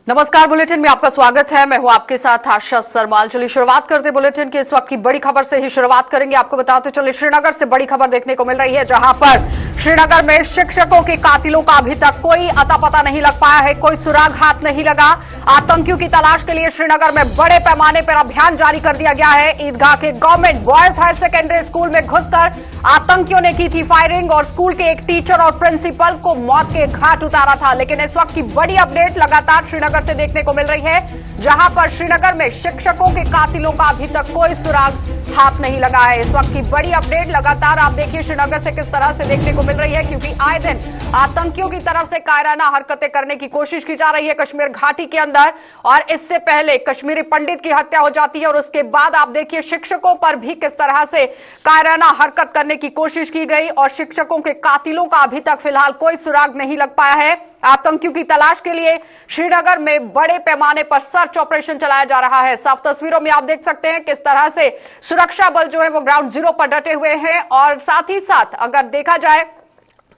नमस्कार, बुलेटिन में आपका स्वागत है। मैं हूं आपके साथ आशा सरमाल। चलिए शुरुआत करते बुलेटिन की इस वक्त की बड़ी खबर से ही शुरुआत करेंगे। आपको बताते चले श्रीनगर से बड़ी खबर देखने को मिल रही है, जहां पर श्रीनगर में शिक्षकों के कातिलों का अभी तक कोई अता पता नहीं लग पाया है, कोई सुराग हाथ नहीं लगा। आतंकियों की तलाश के लिए श्रीनगर में बड़े पैमाने पर अभियान जारी कर दिया गया है। ईदगाह के government boys higher secondary school में घुसकर आतंकियों ने की थी फायरिंग और स्कूल के एक टीचर और प्रिंसिपल को मौत के घाट उतारा था। लेकिन इस वक्त की बड़ी अपडेट लगातार श्रीनगर से देखने को मिल रही है, जहां पर श्रीनगर में शिक्षकों के कातिलों का अभी तक कोई सुराग हाथ नहीं लगा है। इस वक्त की बड़ी अपडेट लगातार आप देखिए श्रीनगर से किस तरह से देखने को मिल रही है, क्योंकि आए दिन आतंकियों की तरफ से कायराना हरकतें करने की कोशिश की जा रही है कश्मीर घाटी के अंदर। और इससे पहले कश्मीरी पंडित की हत्या हो जाती है और उसके बाद आप देखिए शिक्षकों पर भी किस तरह से कायराना हरकत करने की कोशिश की गई और शिक्षकों के कातिलों का अभी तक फिलहाल कोई सुराग नहीं लग पाया है। आतंकियों की तलाश के लिए श्रीनगर में बड़े पैमाने पर सर्च ऑपरेशन चलाया जा रहा है। साफ तस्वीरों में आप देख सकते हैं किस तरह से सुरक्षा बल जो है वो ग्राउंड जीरो पर डटे हुए हैं। और साथ ही साथ अगर देखा जाए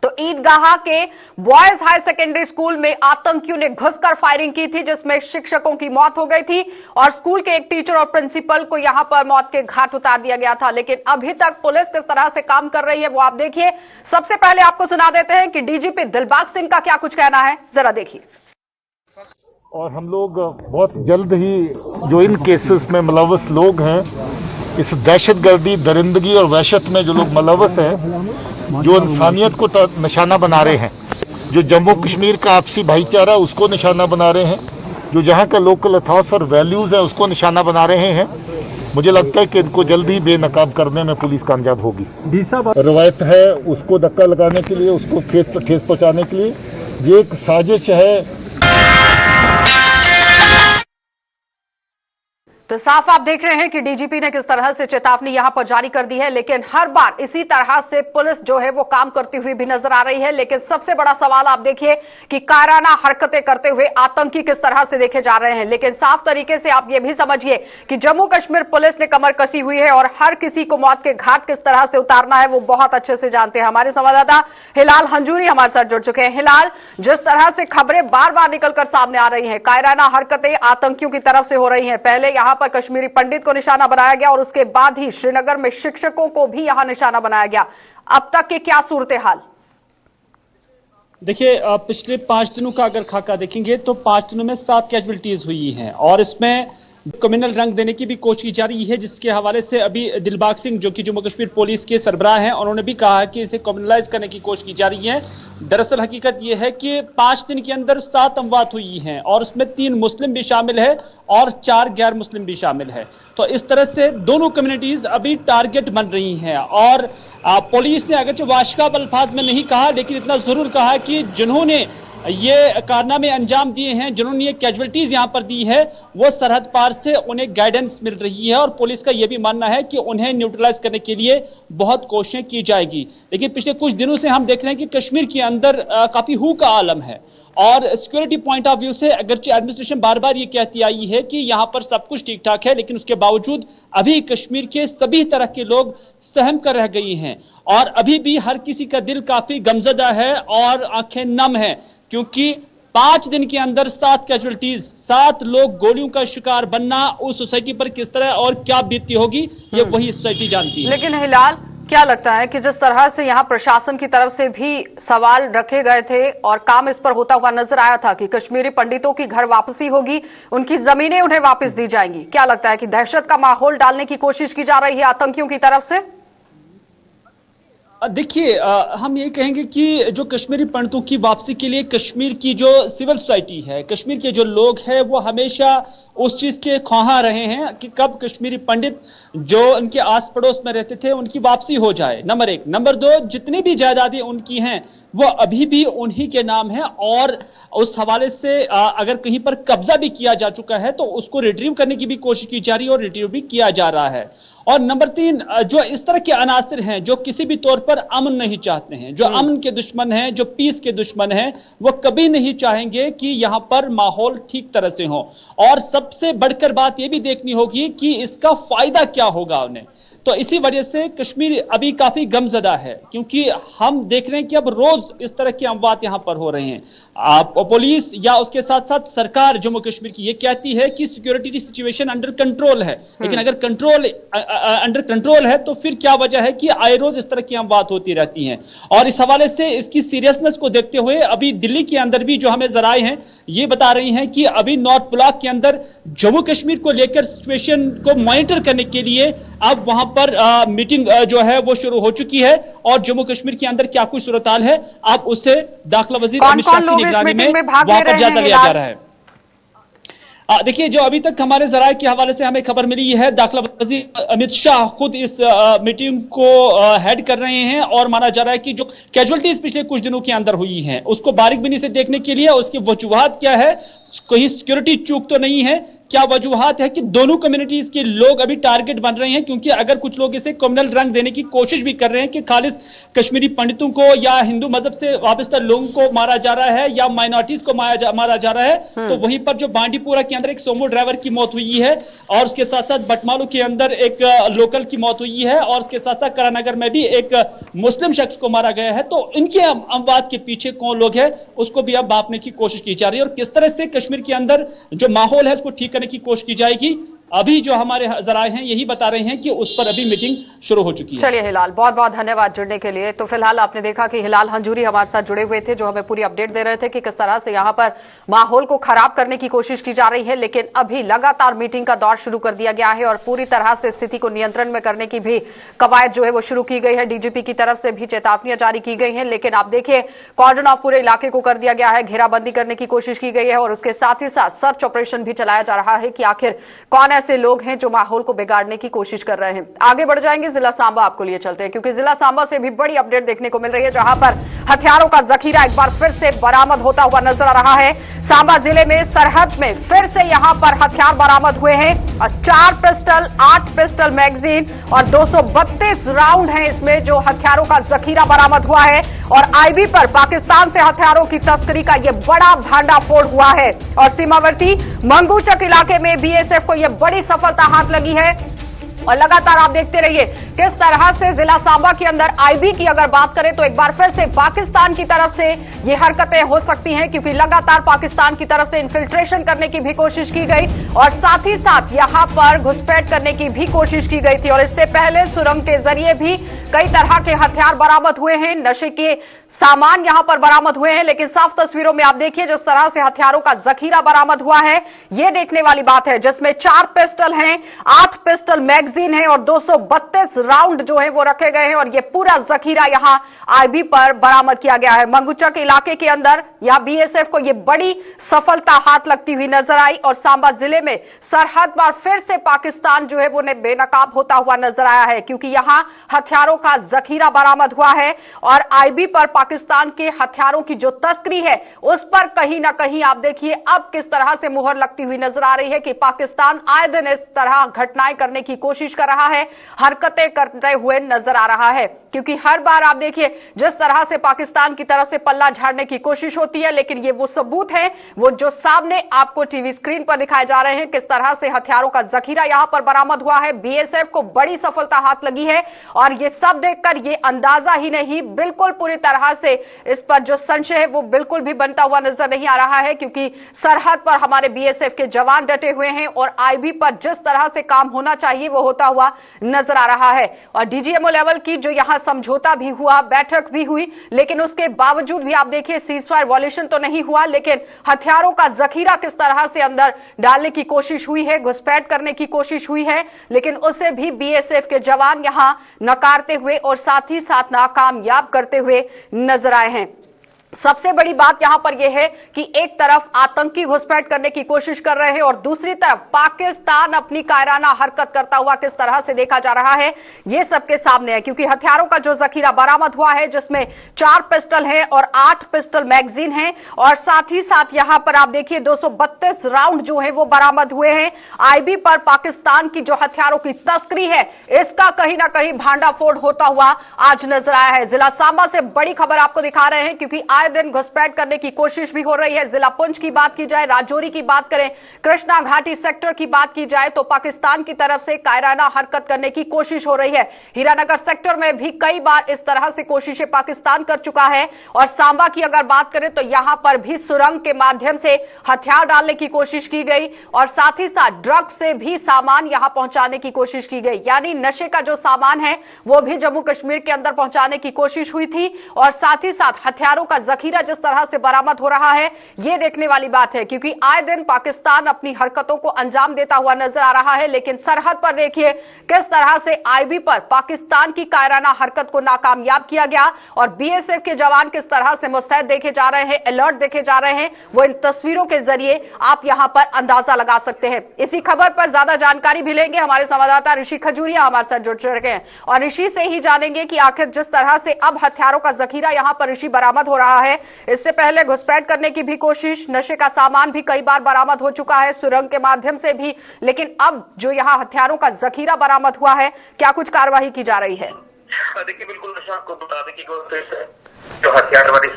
तो ईदगाह के बॉयज हायर सेकेंडरी स्कूल में आतंकियों ने घुसकर फायरिंग की थी, जिसमें शिक्षकों की मौत हो गई थी और स्कूल के एक टीचर और प्रिंसिपल को यहां पर मौत के घाट उतार दिया गया था। लेकिन अभी तक पुलिस किस तरह से काम कर रही है वो आप देखिए। सबसे पहले आपको सुना देते हैं कि डीजीपी दिलबाग सिंह का क्या कुछ कहना है, जरा देखिए। और हम लोग बहुत जल्द ही जो इन केसेस में मुलव्वस लोग हैं, इस दहशतगर्दी, दरिंदगी और वहशत में जो लोग मुलव्वस हैं, जो इंसानियत को निशाना बना रहे हैं, जो जम्मू कश्मीर का आपसी भाईचारा उसको निशाना बना रहे हैं, जो जहां का लोकल अथॉस और वैल्यूज है उसको निशाना बना रहे हैं, मुझे लगता है कि इनको जल्द ही बेनकाब करने में पुलिस कामयाब होगी। रवायत है उसको धक्का लगाने के लिए, उसको ठेस पहुंचाने के लिए, ये एक साजिश है। तो साफ आप देख रहे हैं कि डीजीपी ने किस तरह से चेतावनी यहां पर जारी कर दी है। लेकिन हर बार इसी तरह से पुलिस जो है वो काम करती हुई भी नजर आ रही है। लेकिन सबसे बड़ा सवाल आप देखिए कि कायराना हरकतें करते हुए आतंकी किस तरह से देखे जा रहे हैं। लेकिन साफ तरीके से आप ये भी समझिए कि जम्मू कश्मीर पुलिस ने कमर कसी हुई है और हर किसी को मौत के घाट किस तरह से उतारना है वो बहुत अच्छे से जानते हैं। हमारे संवाददाता हिलाल हंजूरी हमारे साथ जुड़ चुके हैं। हिलाल, जिस तरह से खबरें बार बार निकलकर सामने आ रही हैं, कायराना हरकतें आतंकियों की तरफ से हो रही हैं, पहले यहां पर कश्मीरी पंडित को निशाना बनाया गया और उसके बाद ही श्रीनगर में शिक्षकों को भी यहां निशाना बनाया गया। अब तक की क्या सूरत हाल? देखिए, पिछले 5 दिनों का अगर खाका देखेंगे तो 5 दिनों में 7 कैजुअलिटीज हुई हैं और इसमें कम्युनल रंग देने की भी कोशिश की जा रही है, जिसके हवाले से अभी दिलबाग सिंह जो कि जम्मू कश्मीर पुलिस के सरबराह हैं, उन्होंने भी कहा है कि इसे कम्युनलाइज करने की कोशिश की जा रही है। दरअसल हकीकत यह है कि 5 दिन के अंदर 7 अमवात हुई हैं और उसमें 3 मुस्लिम भी शामिल है और 4 गैर मुस्लिम भी शामिल है। तो इस तरह से दोनों कम्युनिटीज अभी टारगेट बन रही हैं और पुलिस ने अगरचे वाशकाब अल्फाज में नहीं कहा, लेकिन इतना जरूर कहा कि जिन्होंने ये कारनामे अंजाम दिए हैं, जिन्होंने ये कैजुअलिटीज यहां पर दी है, वो सरहद पार से उन्हें गाइडेंस मिल रही है और पुलिस का यह भी मानना है कि उन्हें न्यूट्रलाइज करने के लिए बहुत कोशिशें की जाएगी। लेकिन पिछले कुछ दिनों से हम देख रहे हैं कि कश्मीर के अंदर काफी हू का आलम है और सिक्योरिटी पॉइंट ऑफ व्यू से अगरचे एडमिनिस्ट्रेशन बार बार ये कहती आई है कि यहां पर सब कुछ ठीक ठाक है, लेकिन उसके बावजूद अभी कश्मीर के सभी तरह के लोग सहम कर रह गई हैं और अभी भी हर किसी का दिल काफी गमजदा है और आंखें नम है, क्योंकि 5 दिन के अंदर 7 कैजुअलिटीज, 7 लोग गोलियों का शिकार बनना उस सोसाइटी पर किस तरह और क्या बीतती होगी ये वही सोसाइटी जानती है। लेकिन हिलाल, क्या लगता है कि जिस तरह से यहाँ प्रशासन की तरफ से भी सवाल रखे गए थे और काम इस पर होता हुआ नजर आया था कि कश्मीरी पंडितों की घर वापसी होगी, उनकी जमीनें उन्हें वापस दी जाएंगी, क्या लगता है कि दहशत का माहौल डालने की कोशिश की जा रही है आतंकियों की तरफ से? देखिए, हम ये कहेंगे कि जो कश्मीरी पंडितों की वापसी के लिए कश्मीर की जो सिविल सोसाइटी है, कश्मीर के जो लोग हैं, वो हमेशा उस चीज के ख्वाहां रहे हैं कि कब कश्मीरी पंडित जो उनके आस पड़ोस में रहते थे उनकी वापसी हो जाए, नंबर 1। नंबर 2, जितनी भी जायदादें उनकी हैं वो अभी भी उन्हीं के नाम है और उस हवाले से अगर कहीं पर कब्जा भी किया जा चुका है तो उसको रिट्रीव करने की भी कोशिश की जा रही है और रिट्रीव भी किया जा रहा है। और नंबर 3, जो इस तरह के अनासर हैं जो किसी भी तौर पर अमन नहीं चाहते हैं, जो अमन के दुश्मन हैं, जो पीस के दुश्मन हैं, वो कभी नहीं चाहेंगे कि यहां पर माहौल ठीक तरह से हो। और सबसे बढ़कर बात यह भी देखनी होगी कि इसका फायदा क्या होगा उन्हें, तो इसी वजह से कश्मीर अभी काफी गमजदा है, क्योंकि हम देख रहे हैं कि अब रोज इस तरह की अमवात यहां पर हो रहे हैं। पुलिस या उसके साथ साथ सरकार जम्मू कश्मीर की ये कहती है कि सिक्योरिटी सिचुएशन अंडर कंट्रोल है, लेकिन अगर कंट्रोल अंडर कंट्रोल है तो फिर क्या वजह है कि आए रोज इस तरह की अमवात होती रहती हैं। और इस हवाले से इसकी सीरियसनेस को देखते हुए अभी दिल्ली के अंदर भी जो हमें जराए हैं ये बता रही हैं कि अभी नॉर्थ ब्लॉक के अंदर जम्मू कश्मीर को लेकर सिचुएशन को मॉनिटर करने के लिए अब वहां पर मीटिंग जो है वो शुरू हो चुकी है, और जम्मू कश्मीर के अंदर क्या कुछ सूरत हाल है अब उससे दाखिला वजीर अमित शाह की निगरानी में वहां पर जायजा लिया जा रहा है। देखिए, जो अभी तक हमारे जराये के हवाले से हमें खबर मिली है, दाखिला वजीर अमित शाह खुद इस मीटिंग को हेड कर रहे हैं, और माना जा रहा है कि जो कैजुअलिटीज पिछले कुछ दिनों के अंदर हुई हैं उसको बारीकबीनी से देखने के लिए उसकी वजूहात क्या है, कहीं सिक्योरिटी चूक तो नहीं है, क्या वजूहात है कि दोनों कम्युनिटीज के लोग अभी टारगेट बन रहे हैं, क्योंकि अगर कुछ लोग इसे कम्युनल रंग देने की कोशिश भी कर रहे हैं कि खालिस कश्मीरी पंडितों को या हिंदू मजहब से वाबस्ता लोगों को मारा जा रहा है या माइनॉरिटीज को मारा जा रहा है, तो वहीं पर जो बांडीपुरा के अंदर एक सोमो ड्राइवर की मौत हुई है, और उसके साथ साथ बटमालू के अंदर एक लोकल की मौत हुई है, और उसके साथ साथ करानगर में भी एक मुस्लिम शख्स को मारा गया है। तो इनके अमवात के पीछे कौन लोग हैं उसको भी अब मापने की कोशिश की जा रही है, और किस तरह से कश्मीर के अंदर जो माहौल है उसको ठीक करने की कोशिश की जाएगी। अभी जो हमारे जराये हैं यही बता रहे हैं कि उस पर अभी मीटिंग शुरू हो चुकी है। चलिए हिलाल, बहुत बहुत धन्यवाद जुड़ने के लिए। तो फिलहाल आपने देखा कि हिलाल हंजूरी हमारे साथ जुड़े हुए थे, जो हमें पूरी अपडेट दे रहे थे कि किस तरह से यहां पर माहौल को खराब करने की कोशिश की जा रही है, लेकिन अभी लगातार मीटिंग का दौर शुरू कर दिया गया है और पूरी तरह से स्थिति को नियंत्रण में करने की भी कवायद जो है वो शुरू की गई है। डीजीपी की तरफ से भी चेतावनियां जारी की गई हैं, लेकिन आप देखिए कॉर्डन ऑफ पूरे इलाके को कर दिया गया है, घेराबंदी करने की कोशिश की गई है, और उसके साथ ही साथ सर्च ऑपरेशन भी चलाया जा रहा है कि आखिर कौन ऐसे लोग हैं जो माहौल को बिगाड़ने की कोशिश कर रहे हैं। आगे बढ़ जाएंगे, जिला सांबा आपको लिए चलते हैं, क्योंकि जिला सांबा से भी बड़ी अपडेट देखने को मिल रही है, जहां पर हथियारों का जखीरा एक बार फिर से बरामद होता हुआ नजर आ रहा है। सांबा जिले में सरहद में फिर से यहां पर हथियार बरामद हुए हैं, 4 पिस्टल, 8 पिस्टल मैगजीन और 232 राउंड हैं इसमें जो हथियारों का जखीरा बरामद हुआ है। और आईबी पर पाकिस्तान से हथियारों की तस्करी का यह बड़ा भांडाफोड़ हुआ है, और सीमावर्ती मंगूचक इलाके में बीएसएफ को यह बड़ी सफलता हाथ लगी है। और लगातार आप देखते रहिए किस तरह से जिला सांबा के अंदर आईबी की अगर बात करें तो एक बार फिर से पाकिस्तान की तरफ से ये हरकतें हो सकती हैं, क्योंकि लगातार पाकिस्तान की तरफ से इन्फिल्ट्रेशन करने की भी कोशिश की गई और साथ ही साथ यहां पर घुसपैठ करने की भी कोशिश की गई थी। और इससे पहले सुरंग के जरिए भी कई तरह के हथियार बरामद हुए हैं, नशे के सामान यहां पर बरामद हुए हैं, लेकिन साफ तस्वीरों में आप देखिए जिस तरह से हथियारों का जखीरा बरामद हुआ है यह देखने वाली बात है, जिसमें 4 पिस्टल हैं, 8 पिस्टल मैगजीन है और 232 राउंड जो है वो रखे गए हैं, और ये पूरा जखीरा यहां आईबी पर बरामद किया गया है। मंगूचक इलाके के अंदर यहां बीएसएफ को यह बड़ी सफलता हाथ लगती हुई नजर आई, और सांबा जिले में सरहद पर फिर से पाकिस्तान जो है वो बेनकाब होता हुआ नजर आया है, क्योंकि यहां हथियारों का जखीरा बरामद हुआ है और आईबी पर पाकिस्तान के हथियारों की जो तस्करी है उस पर कहीं ना कहीं आप देखिए अब किस तरह से मुहर लगती हुई नजर आ रही है कि पाकिस्तान आए दिन इस तरह घटनाएं करने की कोशिश कर रहा है, हरकतें करते हुए नजर आ रहा है। क्योंकि हर बार आप देखिए जिस तरह से पाकिस्तान की तरफ से पल्ला झाड़ने की कोशिश होती है, लेकिन ये वो सबूत है वो जो सामने आपको टीवी स्क्रीन पर दिखाए जा रहे हैं, किस तरह से हथियारों का जखीरा यहां पर बरामद हुआ है। बीएसएफ को बड़ी सफलता हाथ लगी है, और ये सब देखकर ये अंदाजा ही नहीं, बिल्कुल पूरी तरह से इस पर जो संशय है वो बिल्कुल भी बनता हुआ नजर नहीं आ रहा है, क्योंकि सरहद पर हमारे बीएसएफ के जवान डटे हुए हैं और आईबी पर जिस तरह से काम होना चाहिए वो होता हुआ नजर आ रहा है। और डीजीएमओ लेवल की जो यहां समझौता भी हुआ, बैठक भी हुई, लेकिन उसके बावजूद भी आप देखिए सीजफायर वॉल्यूशन तो नहीं हुआ, लेकिन हथियारों का जखीरा किस तरह से अंदर डालने की कोशिश हुई है, घुसपैठ करने की कोशिश हुई है, लेकिन उसे भी बीएसएफ के जवान यहां नकारते हुए और साथ ही साथ नाकामयाब करते हुए नजर आए हैं। सबसे बड़ी बात यहां पर यह है कि एक तरफ आतंकी घुसपैठ करने की कोशिश कर रहे हैं और दूसरी तरफ पाकिस्तान अपनी कायराना हरकत करता हुआ किस तरह से देखा जा रहा है यह सबके सामने है, क्योंकि हथियारों का जो जखीरा बरामद हुआ है जिसमें 4 पिस्टल हैं और 8 पिस्टल मैगजीन हैं, और साथ ही साथ यहां पर आप देखिए 232 राउंड जो है वो बरामद हुए हैं। आईबी पर पाकिस्तान की जो हथियारों की तस्करी है इसका कहीं ना कहीं भांडाफोड़ होता हुआ आज नजर आया है। जिला सांबा से बड़ी खबर आपको दिखा रहे हैं, क्योंकि आए दिन घुसपैठ करने की कोशिश भी हो रही है। जिला पुंछ की बात की जाए, राजौरी की बात करें, कृष्णा घाटी सेक्टर की बात की जाए तो पाकिस्तान की तरफ से कायराना हरकत करने की कोशिश हो रही है। हीरानगर सेक्टर में भी कई बार इस तरह से कोशिशें पाकिस्तान कर चुका है। और सांबा की अगर बात करें तो यहां पर भी सुरंग के माध्यम से हथियार डालने की कोशिश की गई और साथ ही साथ ड्रग्स से भी सामान यहां पहुंचाने की कोशिश की गई। यानी नशे का जो सामान है वो भी जम्मू कश्मीर के अंदर पहुंचाने की कोशिश हुई थी और साथ ही साथ हथियारों का जखीरा जिस तरह से बरामद हो रहा है ये देखने वाली बात है, क्योंकि आए दिन पाकिस्तान अपनी हरकतों को अंजाम देता हुआ नजर आ रहा है। लेकिन सरहद पर देखिए किस तरह से आईबी पर पाकिस्तान की कायराना हरकत को नाकामयाब किया गया और बीएसएफ के जवान किस तरह से मुस्तैद देखे जा रहे हैं, अलर्ट देखे जा रहे हैं, वो इन तस्वीरों के जरिए आप यहां पर अंदाजा लगा सकते हैं। इसी खबर पर ज्यादा जानकारी भी लेंगे, हमारे संवाददाता ऋषि खजूरिया हमारे साथ जुड़ चुके हैं और ऋषि से ही जानेंगे कि आखिर जिस तरह से अब हथियारों का जखीरा यहां पर ऋषि बरामद हो रहा है, इससे पहले घुसपैठ करने की भी कोशिश, नशे का सामान भी कई बार बरामद हो चुका है सुरंग के माध्यम से भी, लेकिन अब जो यहां हथियारों का जखीरा बरामद हुआ है, क्या कुछ कार्रवाई की जा रही है? देखिए बिल्कुल नशा आपको बता दें कि जो हथियार वाली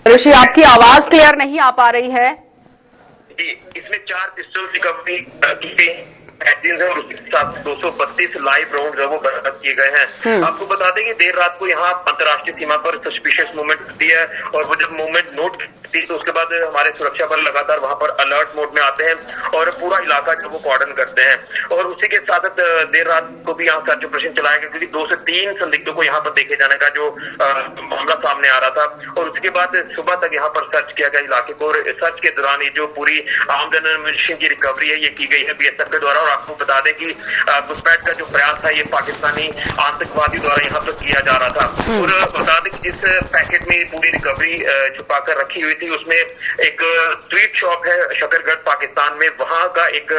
ऋषि आपकी आवाज क्लियर नहीं आ पा रही है। जी, इसमें 4 पिस्टल रिकवरी की गई और उसके साथ 232 लाइव राउंड जो वो बरामद किए गए हैं। आपको बता दें कि देर रात को यहाँ अंतर्राष्ट्रीय सीमा पर सस्पिशियस मूवमेंट होती है और वो जब मूवमेंट नोट करती है तो उसके बाद हमारे सुरक्षा बल लगातार वहां पर अलर्ट मोड में आते हैं और पूरा इलाका जो वो कॉर्डन करते हैं। और उसी के साथ देर रात को भी यहाँ सर्च ऑपरेशन चलाया गया क्योंकि 2 से 3 संदिग्धों को यहाँ पर देखे जाने का जो मामला सामने आ रहा था और उसके बाद सुबह तक यहाँ पर सर्च किया गया इलाके को। सर्च के दौरान ये जो पूरी आमदन एम्यूनिशन की रिकवरी है ये की गई है बीएसएफ के द्वारा। और आपको बता दें कि घुसपैठ का जो प्रयास था ये पाकिस्तानी आतंकवादी द्वारा यहाँ पर किया जा रहा था। और बता दें कि जिस पैकेट में पूरी रिकवरी छुपाकर रखी हुई थी उसमें एक स्वीट शॉप है शकरगढ़ पाकिस्तान में, वहां का एक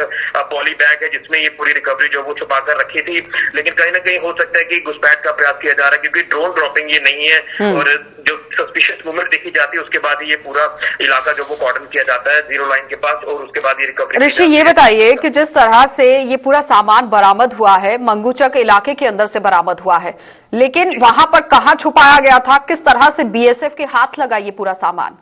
पॉली बैग है जिसमें ये पूरी रिकवरी जो वो छुपाकर रखी थी। लेकिन कहीं ना कहीं हो सकता है कि घुसपैठ का प्रयास किया जा रहा है क्योंकि ड्रोन ड्रॉपिंग ये नहीं है और जो सस्पिशियस मूवमेंट देखी जाती है उसके बाद ये पूरा इलाका जो वो कॉर्डन किया जाता है जीरो लाइन के पास और उसके बाद ये रिकवरी। ऋषि ये बताइए कि जिस तरह से ये पूरा सामान बरामद हुआ है मंगूचक इलाके के अंदर से बरामद हुआ है, लेकिन वहां पर कहां छुपाया गया था, किस तरह से बीएसएफ के हाथ लगा ये पूरा सामान?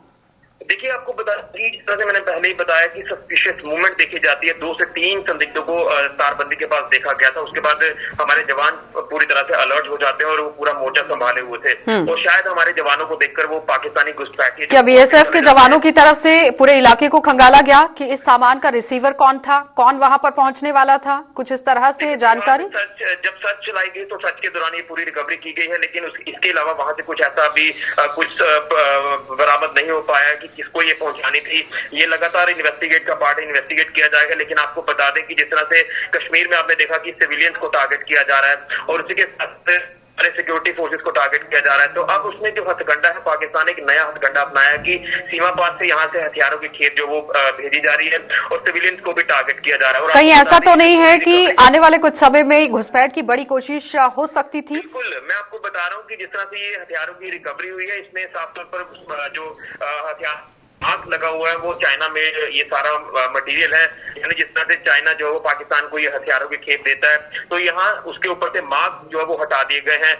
देखिए आपको बता दें जिस तरह से मैंने पहले ही बताया कि सस्पिशियस मूवमेंट देखी जाती है, 2 से 3 संदिग्धों को तारबंदी के पास देखा गया था। उसके बाद हमारे जवान पूरी तरह से अलर्ट हो जाते हैं और वो पूरा मोर्चा संभाले हुए थे और शायद हमारे जवानों को देखकर वो पाकिस्तानी घुसपैठी। क्या बीएसएफ के जवानों की तरफ से पूरे इलाके को खंगाला गया कि इस सामान का रिसीवर कौन था, कौन वहां पर पहुंचने वाला था, कुछ इस तरह से जानकारी? जब सर्च चलाई गई तो सर्च के दौरान ये पूरी रिकवरी की गई है, लेकिन इसके अलावा वहां से कुछ ऐसा भी कुछ बरामद नहीं हो पाया कि किसको ये पहुंचानी थी। ये लगातार इन्वेस्टिगेट का पार्ट इन्वेस्टिगेट किया जाएगा। लेकिन आपको बता दें कि जिस तरह से कश्मीर में आपने देखा कि सिविलियंस को टारगेट किया जा रहा है और उसी के साथ सिक्योरिटी फोर्सेस को टारगेट किया जा रहा है, तो अब उसमें जो हथकंडा है पाकिस्तान एक नया हथकंडा अपनाया कि सीमा पार से यहाँ से हथियारों की खेप जो वो भेजी जा रही है और सिविलियंस को भी टारगेट किया जा रहा है। और कहीं ऐसा तो नहीं है कि आने वाले कुछ समय में घुसपैठ की बड़ी कोशिश हो सकती थी? बिल्कुल, मैं आपको बता रहा हूँ कि जिस तरह से ये हथियारों की रिकवरी हुई है इसमें साफ तौर पर जो हथियार आग लगा हुआ है वो चाइना में ये सारा मटेरियल है। यानी जिस तरह से चाइना जो है वो पाकिस्तान को ये हथियारों की खेप देता है तो यहाँ उसके ऊपर से मार्क जो है वो हटा दिए गए हैं।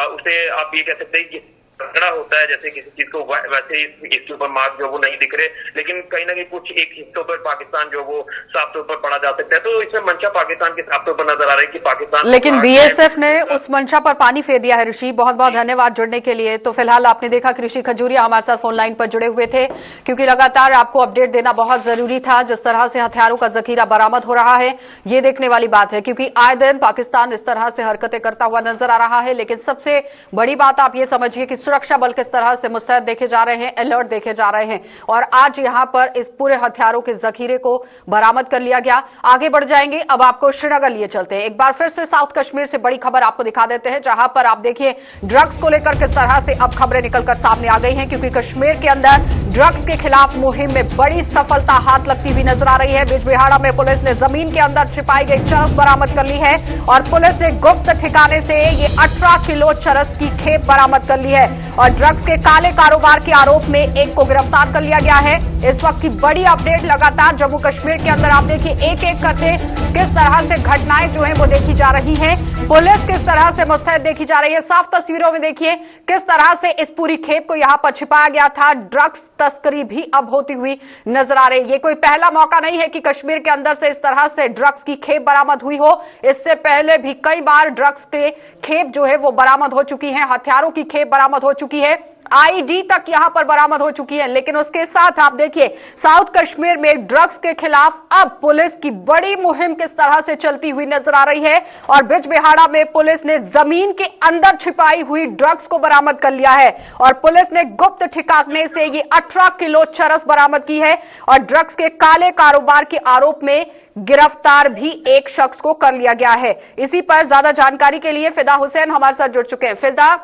उसे आप ये कह सकते हैं कि रगड़ा होता है जैसे किसी चीज को, वैसे इसके ऊपर मार्क जो वो नहीं दिख रहे, लेकिन कहीं ना कहीं कुछ एक हिस्सों पर पाकिस्तान जो वो साफ तौर पर पड़ा जा सकता है। तो इसमें मंशा पाकिस्तान के साफ तौर पर नजर आ रहा है कि पाकिस्तान, लेकिन बीएसएफ ने उस मंशा पर पानी फेर दिया है। ऋषि बहुत बहुत धन्यवाद जुड़ने के लिए। तो फिलहाल आपने देखा कि ऋषि खजूरिया हमारे साथ फोन लाइन पर जुड़े हुए थे क्योंकि लगातार आपको अपडेट देना बहुत जरूरी था। जिस तरह से हथियारों का जखीरा बरामद हो रहा है ये देखने वाली बात है क्योंकि आए दिन पाकिस्तान इस तरह से हरकतें करता हुआ नजर आ रहा है। लेकिन सबसे बड़ी बात आप ये समझिए कि सुरक्षा बल किस तरह से मुस्तैद देखे जा रहे हैं, अलर्ट देखे जा रहे हैं और आज यहां पर इस पूरे हथियारों के जखीरे को बरामद कर लिया गया। आगे बढ़ जाएंगे, अब आपको श्रीनगर लिए चलते हैं। एक बार फिर से साउथ कश्मीर से बड़ी खबर आपको दिखा देते हैं जहां पर आप देखिए ड्रग्स को लेकर किस तरह से अब खबरें निकलकर सामने आ गई हैं क्योंकि कश्मीर के अंदर ड्रग्स के खिलाफ मुहिम में बड़ी सफलता हाथ लगती हुई नजर आ रही है। बिजबिहाड़ा में पुलिस ने जमीन के अंदर छिपाई गई चरस बरामद कर ली है और पुलिस ने गुप्त ठिकाने से ये 18 किलो चरस की खेप बरामद कर ली है। और ड्रग्स के काले कारोबार के आरोप में एक को गिरफ्तार कर लिया गया है। इस वक्त की बड़ी अपडेट लगातार जम्मू कश्मीर के अंदर आप देखिए एक एक करके किस तरह से घटनाएं जो है वो देखी जा रही है। पुलिस किस तरह से मुस्तैद देखी जा रही है। साफ तस्वीरों में देखिए किस तरह से इस पूरी खेप को यहां पर छिपाया गया था। ड्रग्स तस्करी भी अब होती हुई नजर आ रही है। ये कोई पहला मौका नहीं है कि कश्मीर के अंदर से इस तरह से ड्रग्स की खेप बरामद हुई हो। इससे पहले भी कई बार ड्रग्स के खेप जो है वो बरामद हो चुकी है, हथियारों की खेप बरामद हो चुकी है, आईडी तक यहां पर बरामद हो चुकी है। लेकिन उसके साथ आप देखिए साउथ कश्मीर में ड्रग्स के खिलाफ अब पुलिस की बड़ी मुहिम किस तरह से चलती हुई नजर आ रही है। और बिजबिहाड़ा में पुलिस ने जमीन के अंदर छिपाई हुई ड्रग्स को बरामद कर लिया है और पुलिस ने गुप्त ठिकाने से ये 18 किलो चरस बरामद की है और ड्रग्स के काले कारोबार के आरोप में गिरफ्तार भी एक शख्स को कर लिया गया है। इसी पर ज्यादा जानकारी के लिए फिदा हुसैन हमारे साथ जुड़ चुके हैं। फिदा,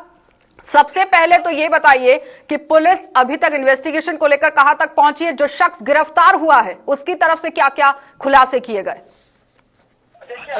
सबसे पहले तो ये बताइए कि पुलिस अभी तक इन्वेस्टिगेशन को लेकर कहां तक पहुंची है। जो शख्स गिरफ्तार हुआ है उसकी तरफ से क्या क्या खुलासे किए गए।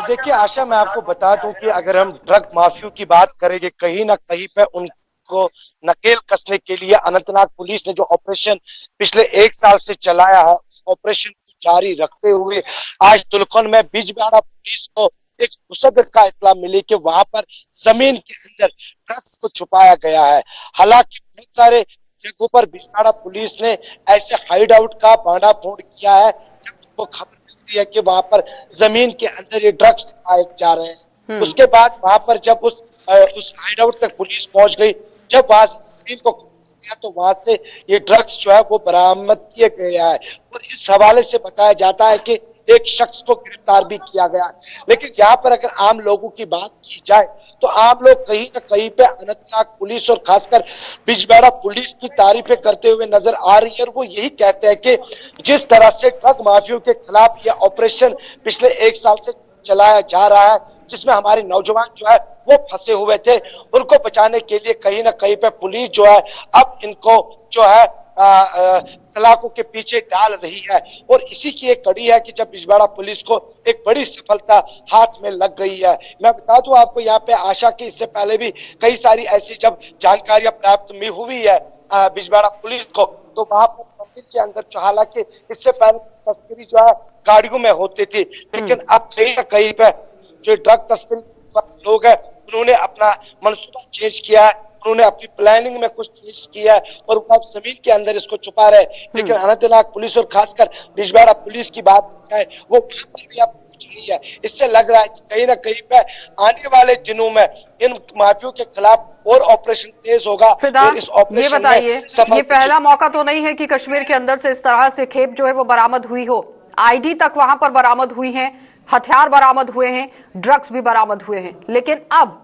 देखिए आशा, मैं आपको बता दूं कि अगर हम ड्रग माफिया की बात करेंगे, कहीं ना कहीं पे उनको नकेल कसने के लिए अनंतनाग पुलिस ने जो ऑपरेशन पिछले 1 साल से चलाया है, उस ऑपरेशन को जारी रखते हुए आज तुलखन में बिजबिहाड़ा पुलिस को एक मुसद्दर का इत्तला मिली कि वहां पर जमीन के अंदर ड्रग्स को छुपाया गया है। हालांकि बहुत सारे जगहों पर बिजबिहाड़ा पुलिस ने ऐसे हाइड आउट का भांडाफोड़ किया है जब उनको खबर मिलती है कि वहां पर जमीन के अंदर ये ड्रग्स पाए जा रहे हैं। उसके बाद वहां पर जब उस हाइड आउट तक पुलिस पहुंच गई, जब वहां से जमीन को गया तो वहां से ये ड्रग्स जो है वो बरामद किए गया है और इस हवाले से बताया जाता है कि एक शख्स को गिरफ्तार भी किया गया। लेकिन यहाँ पर अगर आम लोगों की बात की जाए तो आम लोग कहीं ना कहीं पे अनंतनाग पुलिस और खासकर बिजबिहाड़ा पुलिस की तारीफें करते हुए नजर आ रही है और वो यही कहते हैं कि जिस तरह से ड्रग माफियों के खिलाफ यह ऑपरेशन पिछले 1 साल से चलाया जा रहा है, जिसमें हमारे नौजवान जो है वो फंसे हुए थे, उनको बचाने के लिए कहीं ना कहीं पे पुलिस जो है अब इनको जो है सलाखों के पीछे डाल रही है। और इसी की एक कड़ी है कि जब बिजबिहाड़ा पुलिस को एक बड़ी सफलता हाथ में लग गई है। मैं बता दूं आपको यहाँ पे आशा की इससे पहले भी कई सारी ऐसी जब जानकारियां प्राप्त हुई है बिजबिहाड़ा पुलिस को, तो वहां पर जमीन के अंदर जो, हालांकि इससे पहले तस्करी जो है गाड़ियों में होती थी, लेकिन अब कहीं ना कहीं पे जो ड्रग तस्करी लोग हैं उन्होंने अपना मनसूबा चेंज किया है, उन्होंने अपनी प्लानिंग में कुछ चेंज किया है और वो अब जमीन के अंदर इसको छुपा रहे। लेकिन अनंतनाग पुलिस और खासकर बिजबिहाड़ा पुलिस की बात है वो वहां पर भी अब पहुंच रही है। इससे लग रहा है कि कहीं ना कहीं पे आने वाले दिनों में इन माफियों के खिलाफ और ऑपरेशन तेज होगा। और इस ऑपरेशन ये बताइए, ये पहला मौका तो नहीं है कि कश्मीर के अंदर से इस तरह से खेप जो है वो बरामद हुई हो। आईडी तक वहां पर बरामद हुई है, हथियार बरामद हुए हैं, ड्रग्स भी बरामद हुए हैं। लेकिन अब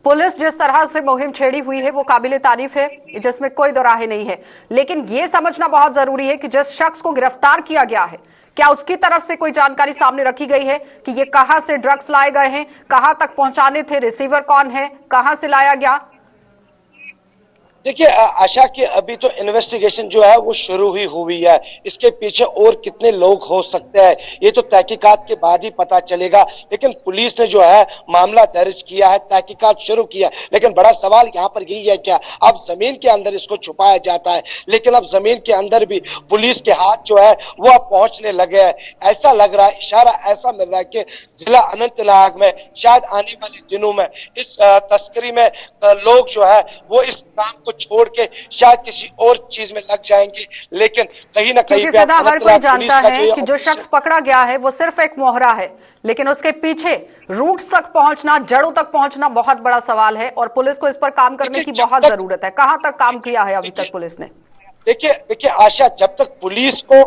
पुलिस जिस तरह से मुहिम छेड़ी हुई है वो काबिले तारीफ है, जिसमें कोई दो राहे नहीं है। लेकिन ये समझना बहुत जरूरी है कि जिस शख्स को गिरफ्तार किया गया है, क्या उसकी तरफ से कोई जानकारी सामने रखी गई है कि ये कहां से ड्रग्स लाए गए हैं, कहां तक पहुंचाने थे, रिसीवर कौन है, कहां से लाया गया। देखिए आशा की अभी तो इन्वेस्टिगेशन जो है वो शुरू ही हुई है, इसके पीछे और कितने लोग हो सकते हैं ये तो तहकीकात के बाद ही पता चलेगा। लेकिन पुलिस ने जो है मामला दर्ज किया है, तहकीकात शुरू किया, लेकिन बड़ा सवाल यहाँ पर यही है क्या अब जमीन के अंदर इसको छुपाया जाता है, लेकिन अब जमीन के अंदर भी पुलिस के हाथ जो है वो अब पहुंचने लगे हैं। ऐसा लग रहा है, इशारा ऐसा मिल रहा है कि जिला अनंतनाग में शायद आने वाले दिनों में इस तस्करी में लोग जो है वो इस काम को छोड़ के शायद किसी और चीज में लग जाएंगे। लेकिन कहीं ना कहीं पे हर कोई जानता है कि जो शख्स पकड़ा गया है वो सिर्फ एक मोहरा है, लेकिन उसके पीछे रूट्स तक पहुंचना, जड़ों तक पहुंचना बहुत बड़ा सवाल है और पुलिस को इस पर काम करने की बहुत जरूरत है। कहां तक काम किया है अभी तक पुलिस ने? देखिए आशा, जब तक पुलिस को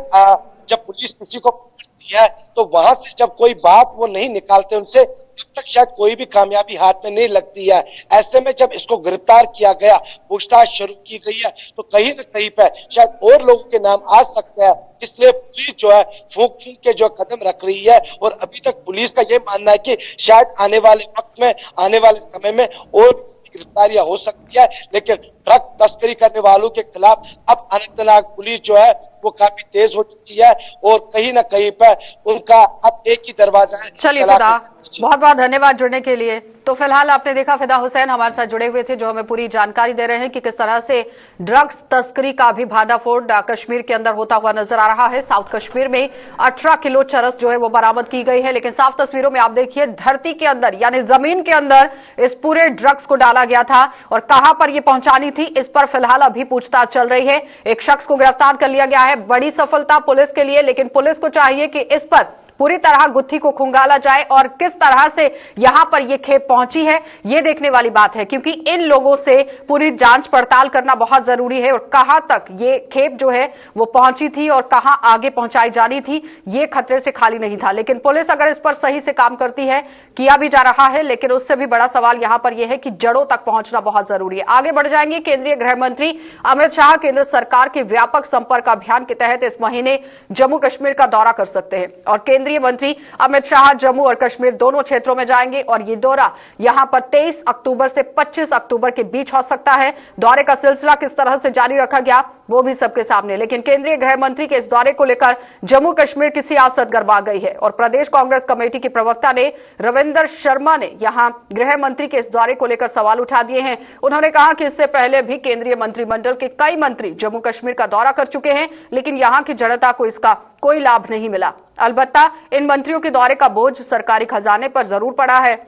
जब पुलिस किसी को पकड़ती है तो वहां से जब कोई बात वो नहीं निकालते उनसे, तब तक शायद कोई भी कामयाबी हाथ में नहीं लगती है। ऐसे में जब इसको गिरफ्तार किया गया, पूछताछ शुरू की गई है, तो कहीं ना कहीं पे शायद और लोगों के नाम आ सकते हैं। इसलिए पुलिस जो है फूंक फूंक के जो कदम रख रही है और अभी तक पुलिस का ये मानना है कि शायद आने वाले वक्त में, आने वाले समय में और गिरफ्तारियां हो सकती है। लेकिन ड्रग तस्करी करने वालों के खिलाफ अब अनंतनाग पुलिस जो है वो काफी तेज हो चुकी है और कहीं ना कहीं पर उनका अब एक ही दरवाजा है। चलिए फिदा, बहुत बहुत धन्यवाद जुड़ने के लिए। तो फिलहाल आपने देखा फिदा हुसैन हमारे साथ जुड़े हुए थे, जो हमें पूरी जानकारी दे रहे हैं कि किस तरह से ड्रग्स तस्करी का भी भांडाफोड़ कश्मीर के अंदर होता हुआ नजर आ रहा है। साउथ कश्मीर में 18 किलो चरस जो है वो बरामद की गई है, लेकिन साफ तस्वीरों में आप देखिए धरती के अंदर यानी जमीन के अंदर इस पूरे ड्रग्स को डाला गया था और कहां पर ये पहुंचानी थी, इस पर फिलहाल अभी पूछताछ चल रही है। एक शख्स को गिरफ्तार कर लिया गया है, बड़ी सफलता पुलिस के लिए, लेकिन पुलिस को चाहिए कि इस पर पूरी तरह गुत्थी को खंगाला जाए और किस तरह से यहां पर यह खेप पहुंची है यह देखने वाली बात है, क्योंकि इन लोगों से पूरी जांच पड़ताल करना बहुत जरूरी है और कहां तक ये खेप जो है वो पहुंची थी और कहां आगे पहुंचाई जानी थी ये खतरे से खाली नहीं था। लेकिन पुलिस अगर इस पर सही से काम करती है, किया भी जा रहा है, लेकिन उससे भी बड़ा सवाल यहां पर यह है कि जड़ों तक पहुंचना बहुत जरूरी है। आगे बढ़ जाएंगे। केंद्रीय गृह मंत्री अमित शाह केंद्र सरकार के व्यापक संपर्क अभियान के तहत इस महीने जम्मू कश्मीर का दौरा कर सकते हैं और केंद्रीय मंत्री अमित शाह जम्मू और कश्मीर दोनों क्षेत्रों में जाएंगे और ये दौरा यहां पर 23 अक्टूबर से 25 अक्टूबर के बीच हो सकता है। दौरे का सिलसिला किस तरह से जारी रखा गया वो भी सबके सामने, लेकिन केंद्रीय गृह मंत्री के इस दौरे को लेकर जम्मू कश्मीर की सियासत गरमा गई है और प्रदेश कांग्रेस कमेटी के प्रवक्ता ने रविंदर शर्मा ने यहां गृह मंत्री के इस दौरे को लेकर सवाल उठा दिए हैं। उन्होंने कहा कि इससे पहले भी केंद्रीय मंत्रिमंडल के कई मंत्री जम्मू कश्मीर का दौरा कर चुके हैं, लेकिन यहां की जनता को इसका कोई लाभ नहीं मिला। अलबत्ता इन मंत्रियों के दौरे का बोझ सरकारी खजाने पर जरूर पड़ा है।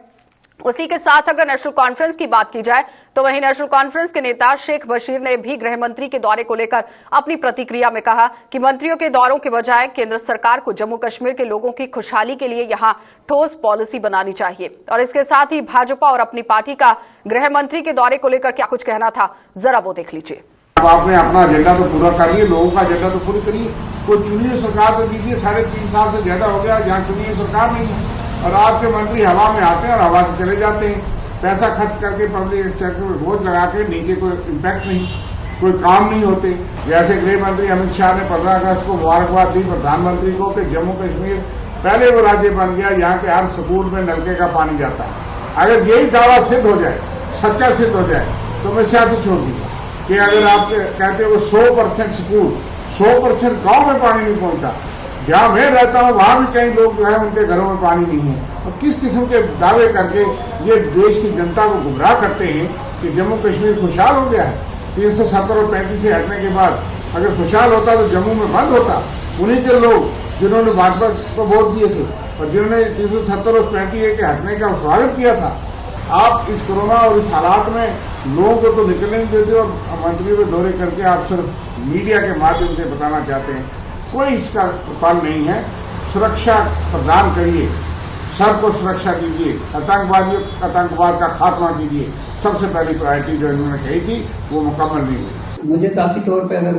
उसी के साथ अगर नेशनल कॉन्फ्रेंस की बात की जाए तो वहीं नेशनल कॉन्फ्रेंस के नेता शेख बशीर ने भी गृह मंत्री के दौरे को लेकर अपनी प्रतिक्रिया में कहा कि मंत्रियों के दौरों के बजाय केंद्र सरकार को जम्मू कश्मीर के लोगों की खुशहाली के लिए यहां ठोस पॉलिसी बनानी चाहिए। और इसके साथ ही भाजपा और अपनी पार्टी का गृह मंत्री के दौरे को लेकर क्या कुछ कहना था, जरा वो देख लीजिए। अब आपने अपना एजेंडा तो पूरा करिए, लोगों का एजेंडा तो पूरी करिए। कोई चुनी हुई सरकार तो दीजिए, 3.5 साल से ज्यादा हो गया जहाँ चुनी हुई सरकार नहीं है और आपके मंत्री हवा में आते हैं और हवा से चले जाते हैं। पैसा खर्च करके पब्लिक सेक्टर में बोझ लगा के नीचे कोई इम्पैक्ट नहीं, कोई काम नहीं होते। जैसे गृह मंत्री अमित शाह ने 15 अगस्त को मुबारकबाद दी प्रधानमंत्री को कि जम्मू कश्मीर पहले वो राज्य बन गया यहाँ के हर स्कूल में नलके का पानी जाता है। अगर यही दावा सिद्ध हो जाए, सच्चा सिद्ध हो जाए, तो मैं सियासत छोड़ दूंगा कि अगर आप कहते हो 100% स्कूल, 100% गांव में पानी नहीं पहुंचा। जहां मैं रहता हूं वहां भी कई लोग जो है उनके घरों में पानी नहीं है और किस किस्म के दावे करके ये देश की जनता को गुमराह करते हैं कि जम्मू कश्मीर खुशहाल हो गया है। 370 और 35 से हटने के बाद अगर खुशहाल होता तो जम्मू में बंद होता। उन्हीं के लोग जिन्होंने भाजपा को वोट दिए थे और जिन्होंने 370 और 35 के हटने का स्वागत किया था। आप इस कोरोना और इस हालात में लोगों को तो निकलने नहीं देते और मंत्रियों के दौरे करके आप सिर्फ मीडिया के माध्यम से बताना चाहते हैं। कोई इसका फल नहीं है। सुरक्षा प्रदान करिए, सबको सुरक्षा दीजिए, आतंकवाद का खात्मा कीजिए। सबसे पहली प्रायोरिटी जो इन्होंने कही थी वो मुकम्मल नहीं हुई। मुझे जाती तौर पे अगर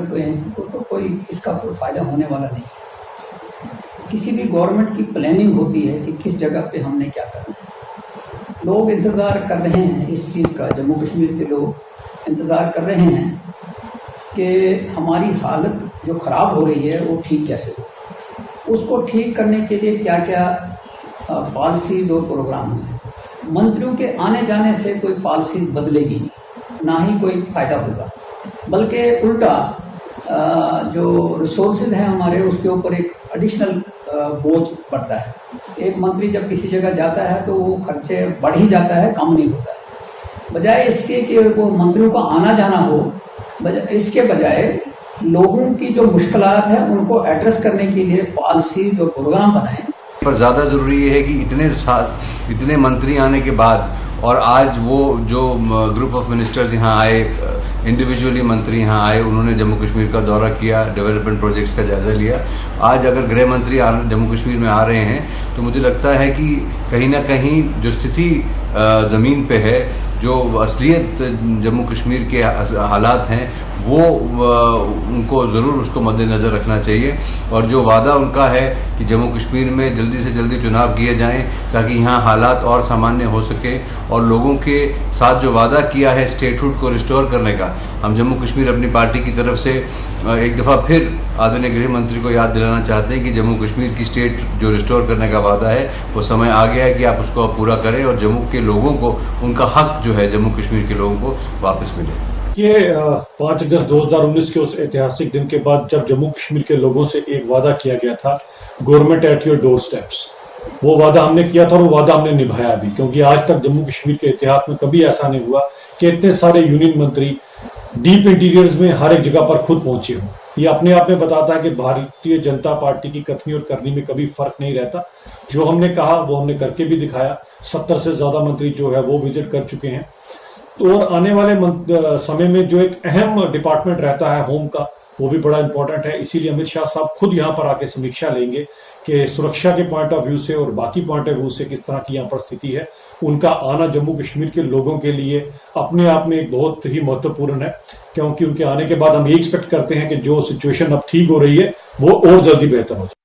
तो कोई इसका फायदा होने वाला नहीं। किसी भी गवर्नमेंट की प्लानिंग होती है कि किस जगह पे हमने क्या करना है। लोग इंतजार कर रहे हैं इस चीज़ का, जम्मू कश्मीर के लोग इंतजार कर रहे हैं कि हमारी हालत जो खराब हो रही है वो ठीक कैसे हो। उसको ठीक करने के लिए क्या क्या पॉलिसीज और प्रोग्राम हैं। मंत्रियों के आने जाने से कोई पॉलिसीज बदलेगी नहीं, ना ही कोई फायदा होगा, बल्कि उल्टा जो रिसोर्सेज हैं हमारे उसके ऊपर एक एडिशनल बोझ पड़ता है। एक मंत्री जब किसी जगह जाता है तो वो खर्चे बढ़ ही जाता है, कम नहीं होता है। बजाय इसके कि वो मंत्रियों का आना जाना हो, इसके बजाय लोगों की जो मुश्किलात है उनको एड्रेस करने के लिए पॉलिसीज और प्रोग्राम बनाएं। पर ज़्यादा ज़रूरी ये है कि इतने मंत्री आने के बाद और आज वो जो ग्रुप ऑफ मिनिस्टर्स यहाँ आए, इंडिविजुअली मंत्री यहाँ आए, उन्होंने जम्मू कश्मीर का दौरा किया, डेवलपमेंट प्रोजेक्ट्स का जायज़ा लिया। आज अगर गृह मंत्री जम्मू कश्मीर में आ रहे हैं तो मुझे लगता है कि कहीं ना कहीं जो स्थिति ज़मीन पे है, जो असलियत जम्मू कश्मीर के हालात हैं, वो उनको ज़रूर उसको मद्देनज़र रखना चाहिए। और जो वादा उनका है कि जम्मू कश्मीर में जल्दी से जल्दी चुनाव किए जाएं ताकि यहाँ हालात और सामान्य हो सके, और लोगों के साथ जो वादा किया है स्टेटहुड को रिस्टोर करने का, हम जम्मू कश्मीर अपनी पार्टी की तरफ से एक दफ़ा फिर आदरणीय गृह मंत्री को याद दिलाना चाहते हैं कि जम्मू कश्मीर की स्टेट जो रिस्टोर करने का वादा है वो समय आ गया है कि आप उसको पूरा करें और जम्मू के लोगों को उनका हक जो है जम्मू कश्मीर के लोगों को वापस मिले। ये 5 अगस्त 2019 के उस ऐतिहासिक दिन के बाद जब जम्मू कश्मीर के लोगों से एक वादा किया गया था, government at your door steps, वो वादा हमने किया था और वो वादा हमने निभाया भी, क्योंकि आज तक जम्मू कश्मीर के इतिहास में कभी ऐसा नहीं हुआ कि इतने सारे यूनियन मंत्री डीप इंटीरियर्स में हर एक जगह पर खुद पहुंचे हों। ये अपने आप में बताता है कि भारतीय जनता पार्टी की कथनी और करनी में कभी फर्क नहीं रहता। जो हमने कहा वो हमने करके भी दिखाया। 70 से ज्यादा मंत्री जो है वो विजिट कर चुके हैं। तो और आने वाले समय में जो एक अहम डिपार्टमेंट रहता है होम का, वो भी बड़ा इंपॉर्टेंट है। इसीलिए अमित शाह साहब खुद यहाँ पर आके समीक्षा लेंगे कि सुरक्षा के पॉइंट ऑफ व्यू से और बाकी पॉइंट ऑफ व्यू से किस तरह की यहाँ पर स्थिति है। उनका आना जम्मू कश्मीर के लोगों के लिए अपने आप में एक बहुत ही महत्वपूर्ण है, क्योंकि उनके आने के बाद हम ये एक्सपेक्ट करते हैं कि जो सिचुएशन अब ठीक हो रही है वो और जल्दी बेहतर हो जाए।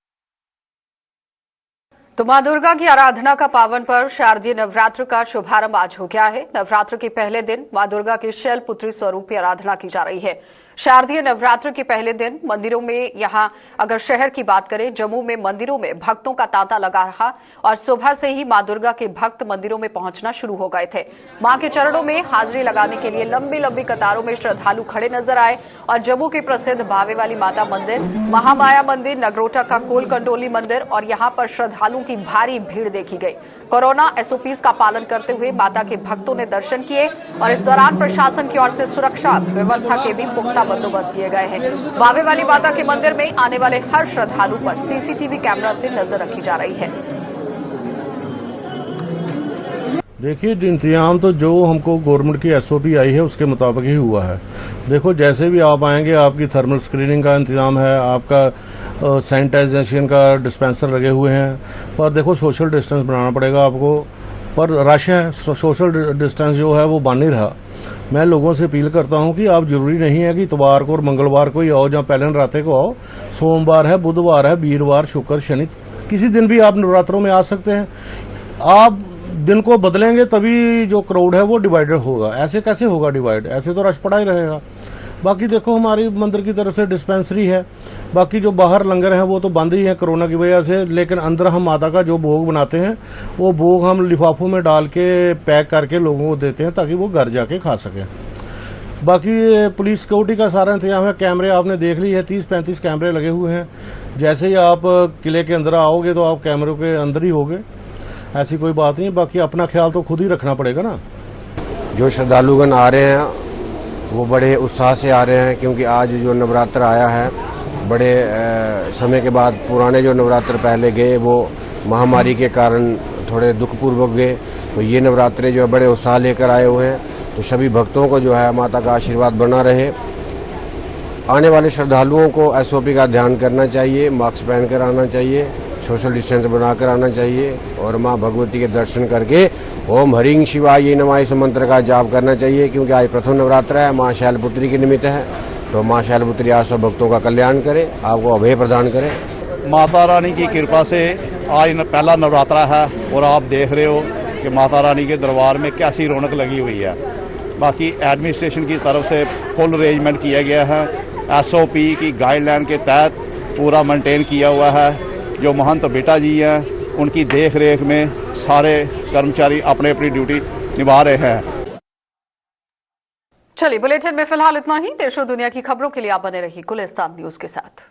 तो मां दुर्गा की आराधना का पावन पर्व शारदीय नवरात्र का शुभारंभ आज हो गया है। नवरात्र के पहले दिन मां दुर्गा की शैलपुत्री स्वरूप की आराधना की जा रही है। शारदीय नवरात्र के पहले दिन मंदिरों में यहां अगर शहर की बात करें, जम्मू में मंदिरों में भक्तों का तांता लगा रहा और सुबह से ही मां दुर्गा के भक्त मंदिरों में पहुंचना शुरू हो गए थे। मां के चरणों में हाजिरी लगाने के लिए लंबी लंबी कतारों में श्रद्धालु खड़े नजर आए और जम्मू के प्रसिद्ध भावे वाली माता मंदिर, महामाया मंदिर, नगरोटा का कोल कंडोली मंदिर और यहां पर श्रद्धालुओं की भारी भीड़ देखी गई। कोरोना एसओपीज का पालन करते हुए माता के भक्तों ने दर्शन किए और इस दौरान प्रशासन की ओर से सुरक्षा व्यवस्था के भी पुख्ता बंदोबस्त किए गए हैं। भावे वाली माता के मंदिर में आने वाले हर श्रद्धालु पर सीसीटीवी कैमरा से नजर रखी जा रही है। देखिए, इंतजाम तो जो हमको गवर्नमेंट की एसओपी आई है उसके मुताबिक ही हुआ है। देखो, जैसे भी आप आएंगे आपकी थर्मल स्क्रीनिंग का इंतजाम है, आपका सैनिटाइजेशन का डिस्पेंसर लगे हुए हैं, पर देखो सोशल डिस्टेंस बनाना पड़ेगा आपको। पर रश है, सोशल डिस्टेंस जो है वो बन नहीं रहा। मैं लोगों से अपील करता हूं कि आप जरूरी नहीं है कि इतवार को और मंगलवार को ही आओ, जहाँ पहले नवरात्रे को आओ। सोमवार है, बुधवार है, वीरवार, शुक्र, शनि, किसी दिन भी आप नवरात्रों में आ सकते हैं। आप दिन को बदलेंगे तभी जो क्राउड है वो डिवाइडेड होगा। ऐसे कैसे होगा डिवाइड? ऐसे तो रश पड़ा ही रहेगा। बाकी देखो, हमारी मंदिर की तरफ से डिस्पेंसरी है, बाकी जो बाहर लंगर हैं वो तो बंद ही है कोरोना की वजह से, लेकिन अंदर हम माता का जो भोग बनाते हैं वो भोग हम लिफाफों में डाल के पैक करके लोगों को देते हैं ताकि वो घर जाके खा सकें। बाकी पुलिस सिक्योरिटी का सारा इंतजाम है। कैमरे आपने देख ली है, 30-35 कैमरे लगे हुए हैं। जैसे ही आप किले के अंदर आओगे तो आप कैमरों के अंदर ही होगे, ऐसी कोई बात नहीं। बाकी अपना ख्याल तो खुद ही रखना पड़ेगा ना। जो श्रद्धालुगण आ रहे हैं वो बड़े उत्साह से आ रहे हैं, क्योंकि आज जो नवरात्र आया है बड़े समय के बाद। पुराने जो नवरात्र पहले गए वो महामारी के कारण थोड़े दुखपूर्वक गए, तो ये नवरात्रे जो है बड़े उत्साह लेकर आए हुए हैं। तो सभी भक्तों को जो है माता का आशीर्वाद बना रहे। आने वाले श्रद्धालुओं को एसओपी का ध्यान करना चाहिए, मास्क पहन कर आना चाहिए, सोशल डिस्टेंस बनाकर आना चाहिए और माँ भगवती के दर्शन करके ओम हरिंग शिवाय नमः इस मंत्र का जाप करना चाहिए, क्योंकि आज प्रथम नवरात्र है, माँ शैलपुत्री के निमित्त है। तो माँ शैलपुत्री आप सब भक्तों का कल्याण करे, आपको अभय प्रदान करे। माता रानी की कृपा से आज पहला नवरात्रा है और आप देख रहे हो कि माता रानी के दरबार में कैसी रौनक लगी हुई है। बाकी एडमिनिस्ट्रेशन की तरफ से फुल अरेंजमेंट किया गया है, एसओपी की गाइडलाइन के तहत पूरा मेंटेन किया हुआ है। जो महंत बेटा जी हैं उनकी देख रेख में सारे कर्मचारी अपने अपनी ड्यूटी निभा रहे हैं। चलिए, बुलेटिन में फिलहाल इतना ही। देश और दुनिया की खबरों के लिए आप बने रहिए गुलिस्तान न्यूज के साथ।